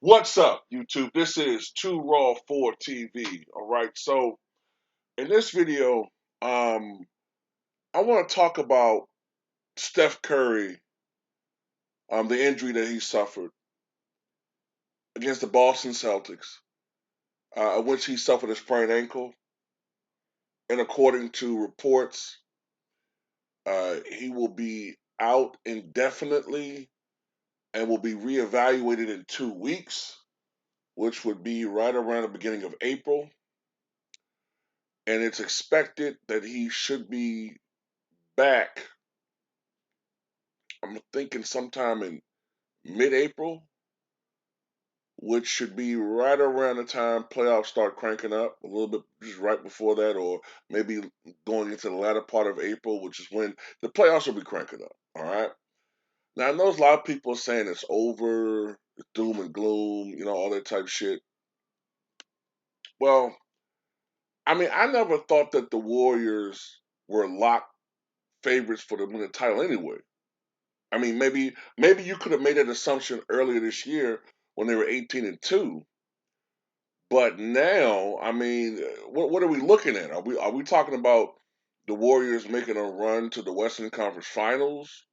What's up, YouTube? This is 2 Raw 4 TV. All right. So in this video, um, I want to talk about Steph Curry, the injury that he suffered against the Boston Celtics, which he suffered a sprained ankle. And according to reports, he will be out indefinitely and will be reevaluated in 2 weeks, which would be right around the beginning of April. And it's expected that he should be back. I'm thinking sometime in mid-April, which should be right around the time playoffs start cranking up, a little bit just right before that, or maybe going into the latter part of April, which is when the playoffs will be cranking up. All right. Now I know a lot of people are saying it's over, it's doom and gloom, all that type of shit. Well, I mean, I never thought that the Warriors were locked favorites for the win the title anyway. I mean, maybe you could have made that assumption earlier this year when they were 18-2. But now, I mean, what are we looking at? Are we talking about the Warriors making a run to the Western Conference Finals,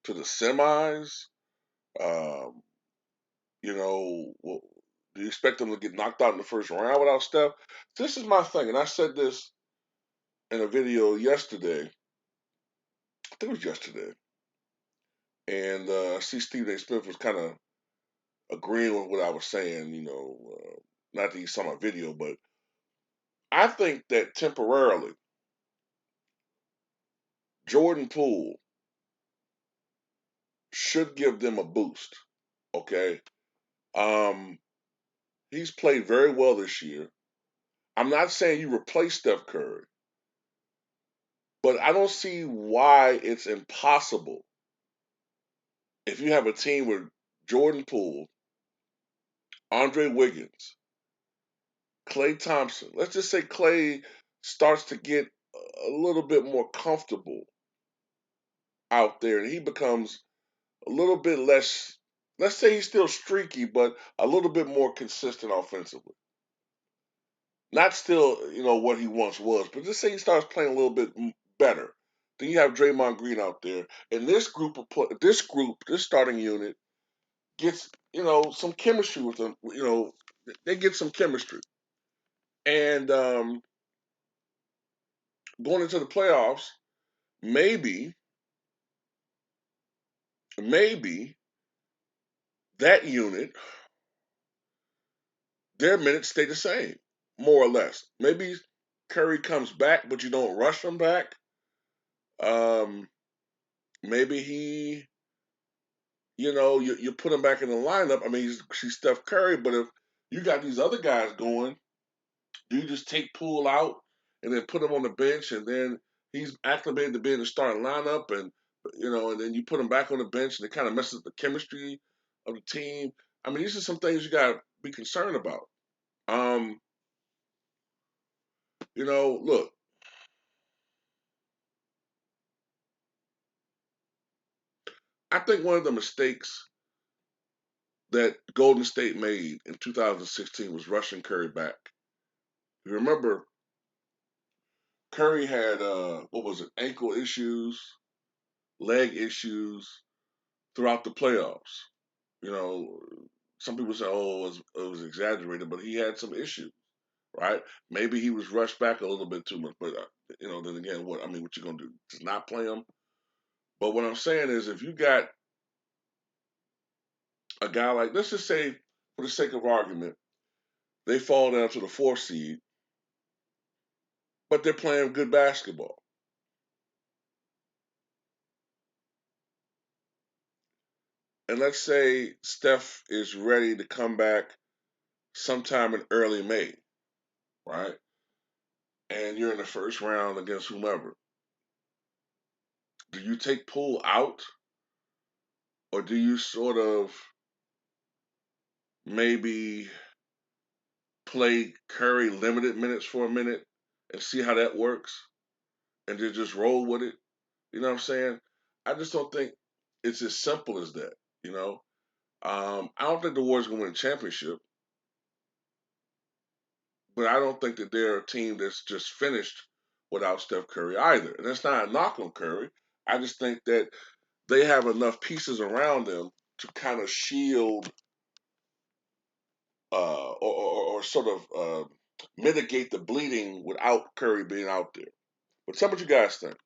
to the semis? Um, do you expect them to get knocked out in the first round without Steph? This is my thing, and I said this in a video yesterday. I think it was yesterday, and I see Stephen A. Smith was kind of agreeing with what I was saying. Not that he saw my video, but I think that temporarily Jordan Poole should give them a boost. Okay. Um, he's played very well this year. I'm not saying you replace Steph Curry, but I don't see why it's impossible if you have a team with Jordan Poole, Andre Wiggins, Klay Thompson. Let's just say Klay starts to get a little bit more comfortable out there and he becomes a little bit less, let's say he's still streaky, but a little bit more consistent offensively. Not still, what he once was, but just say he starts playing a little bit better. Then you have Draymond Green out there, and this starting unit gets, some chemistry with them. They get some chemistry, and going into the playoffs, maybe, maybe that unit, their minutes stay the same, more or less. Maybe Curry comes back, but you don't rush him back. Um, maybe you put him back in the lineup. I mean, she's Steph Curry, but if you got these other guys going, do you just take Poole out and then put him on the bench, and then he's acclimated to being the starting lineup, and then you put him back on the bench, and it kind of messes up the chemistry of the team. I mean, these are some things you got to be concerned about. Um, look, I think one of the mistakes that Golden State made in 2016 was rushing Curry back. You remember Curry had what was it, ankle issues, leg issues throughout the playoffs. You know, some people say, "Oh, it was exaggerated," but he had some issues, right? Maybe he was rushed back a little bit too much, but then again, what you gonna do? Just not play him? But what I'm saying is, if you got a guy like, let's just say, for the sake of argument, they fall down to the 4th seed, but they're playing good basketball. And let's say Steph is ready to come back sometime in early May, right? And you're in the first round against whomever. Do you take Poole out, or do you sort of maybe play Curry limited minutes for a minute and see how that works, and then just roll with it? You know what I'm saying? I just don't think it's as simple as that. You know, I don't think the Warriors gonna win a championship, but I don't think that they're a team that's just finished without Steph Curry either. And that's not a knock on Curry. I just think that they have enough pieces around them to kind of shield or sort of mitigate the bleeding without Curry being out there. But tell me what you guys think.